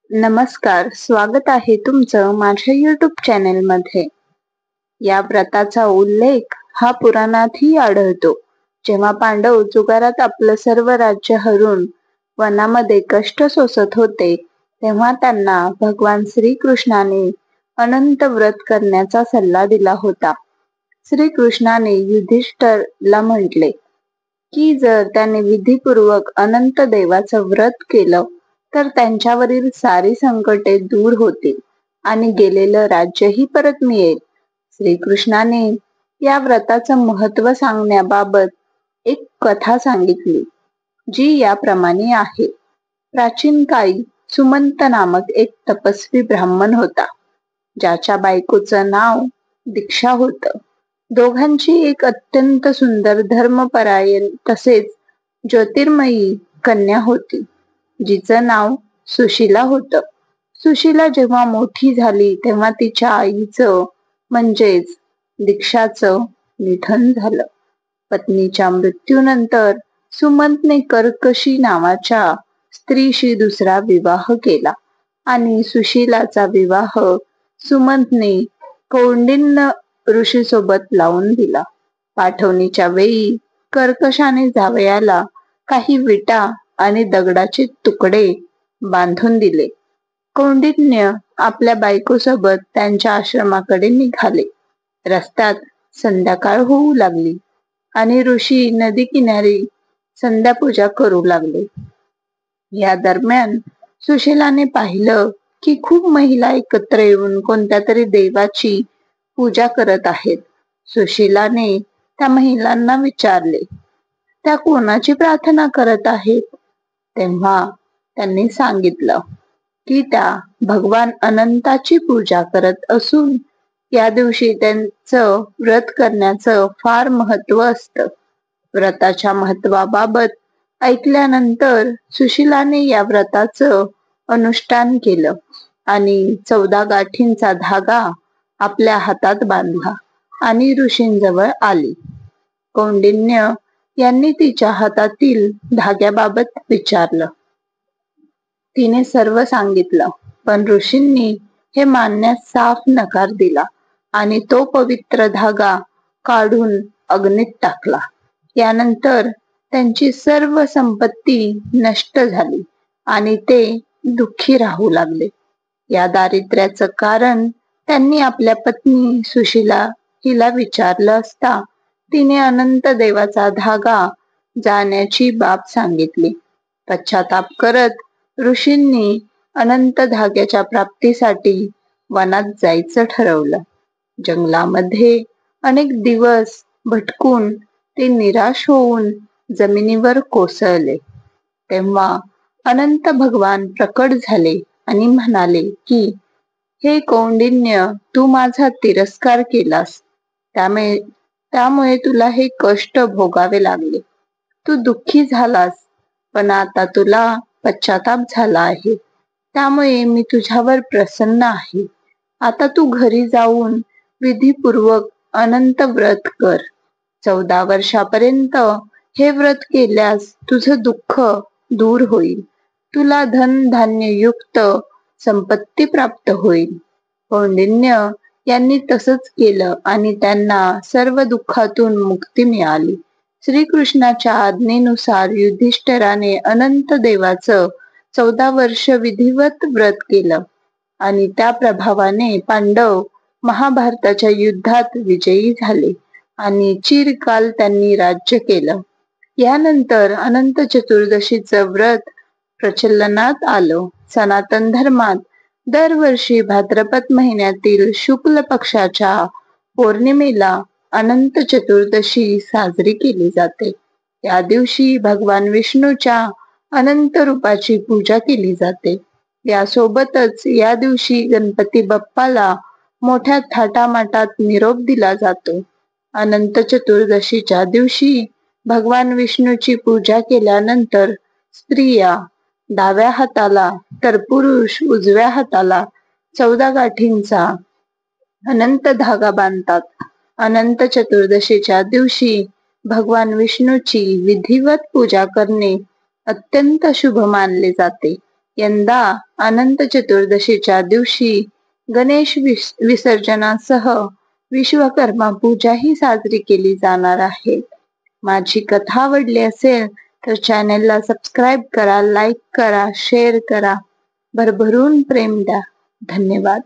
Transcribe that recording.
नमस्कार, स्वागत आहे तुमचं माझ्या YouTube चॅनेलमध्ये. या व्रताचा उल्लेख हा पुराणातही आढळतो. जेव्हा पांडव जुगारात आपलं सर्व राज्य हरून वनामध्ये कष्ट सोसत होते, तेव्हा त्यांना भगवान श्रीकृष्णाने अनंत व्रत करण्याचा सल्ला दिला होता. श्रीकृष्णाने युधिष्ठिरला म्हटले की जर त्याने विधीपूर्वक अनंत देवाचं व्रत केलं तर त्यांच्यावरील सारी संकटे दूर होतील आणि गेलेलं राज्यही परत मिळेल. श्रीकृष्णाने या व्रताचं महत्व सांगण्याबाबत एक कथा सांगितली, जी याप्रमाणे आहे. प्राचीन काळी सुमंत नामक एक तपस्वी ब्राह्मण होता, ज्याच्या बायकोचं नाव दीक्षा होतं. दोघांची एक अत्यंत सुंदर धर्मपरायण तसेच ज्योतिर्मयी कन्या होती, जिचं नाव सुशीला होतं. सुशीला जेव्हा मोठी झाली तेव्हा तिच्या आईचं म्हणजेच दीक्षाचं निधन झालं. पत्नीच्या मृत्यूनंतर सुमंतने कर्कशी नावाच्या स्त्रीशी दुसरा विवाह केला आणि सुशीलाचा विवाह सुमंतने कौंडिन्य ऋषीसोबत लावून दिला. पाठवणीच्या वेळी कर्कशाने जावयाला काही विटा आणि दगडाचे तुकडे बांधून दिले. कौंडिन्य आपल्या बायकोसोबत त्यांच्या आश्रमाकडे निघाले. रस्त्यात संध्याकाळ होऊ लागली आणि ऋषी नदी किनारी संध्यापूजा करू लागले. या दरम्यान सुशीलाने पाहिलं की खूप महिला एकत्र येऊन कोणत्या तरी देवाची पूजा करत आहेत. सुशीलाने त्या महिलांना विचारले, त्या कोणाची प्रार्थना करत आहेत? तेव्हा त्यांनी सांगितलं की त्या भगवान अनंताची पूजा करत असून या दिवशी त्यांचं व्रत करण्याचं फार महत्व असतं. व्रताच्या महत्वाबाबत ऐकल्यानंतर सुशीलाने या व्रताचं अनुष्ठान केलं आणि 14 गाठींचा धागा आपल्या हातात बांधला आणि ऋषींजवळ आली. कौंडिन्य यांनी तिच्या हातातील धाग्याबाबत विचारलं. तिने सर्व सांगितलं, पण ऋषींनी हे मानण्यास साफ नकार दिला आणि तो पवित्र धागा काढून अग्नीत टाकला. यानंतर त्यांची सर्व संपत्ती नष्ट झाली आणि ते दुःखी राहू लागले. या दारिद्र्याचं कारण त्यांनी आपल्या पत्नी सुशीला हिला विचारलं असता तिने अनंत देवाचा धागा जाण्याची बाब सांगितली. पश्चाताप करत ऋषींनी अनंत धाग्याच्या प्राप्तीसाठी वनात जायचं ठरवलं. जंगलामध्ये अनेक दिवस भटकून ते निराश होऊन जमिनीवर कोसळले. तेव्हा अनंत भगवान प्रकट झाले आणि म्हणाले की हे कौंडिन्य, तू माझा तिरस्कार केलास, त्यामुळे तुला हे कष्ट भोगावे लागले. तू दुःखी झालास, पण आता तुला पश्चाताप झाला आहे, त्यामुळे मी तुझ्यावर प्रसन्न आहे. आता तू घरी जाऊन विधीपूर्वक अनंत व्रत कर. 14 वर्षापर्यंत हे व्रत केल्यास तुझं दुःख दूर होईल. तुला धन धान्य युक्त संपत्ती प्राप्त होईल. कौंडिन्य यांनी तसंच केलं आणि त्यांना सर्व दुःखातून मुक्ती मिळाली. श्रीकृष्णाच्या आज्ञेनुसार युधिष्ठिराने अनंत देवाचं 14 वर्ष विधिवत व्रत केलं आणि त्या प्रभावाने पांडव महाभारताच्या युद्धात विजयी झाले आणि चिरकाल त्यांनी राज्य केलं. यानंतर अनंत चतुर्दशीचं व्रत प्रचलनात आलं. सनातन धर्मात दरवर्षी भाद्रपद महिन्यातील शुक्ल पक्षाच्या पौर्णिमेला अनंत चतुर्दशी साजरी केली जाते. या दिवशी भगवान विष्णूच्या अनंत रूपाची पूजा केली जाते. यासोबतच या दिवशी गणपती बाप्पाला मोठ्या थाटामाटात निरोप दिला जातो. अनंत चतुर्दशीच्या दिवशी भगवान विष्णूची पूजा केल्यानंतर स्त्रिया डाव्या हाताला तर पुरुष उजव्या हाताला 14 गाठींचा अनंत धागा बांधतात. अनंत चतुर्दशीच्या दिवशी भगवान विष्णूची विधिवत पूजा करणे अत्यंत शुभ मानले जाते. यंदा अनंत चतुर्दशीच्या दिवशी गणेश विसर्जनासह विश्वकर्मा पूजाही साजरी केली जाणार आहे. माझी कथा आवडली असेल तर चॅनेलला सबस्क्राईब करा, लाईक करा, शेअर करा, भरभरून प्रेम द्या. धन्यवाद.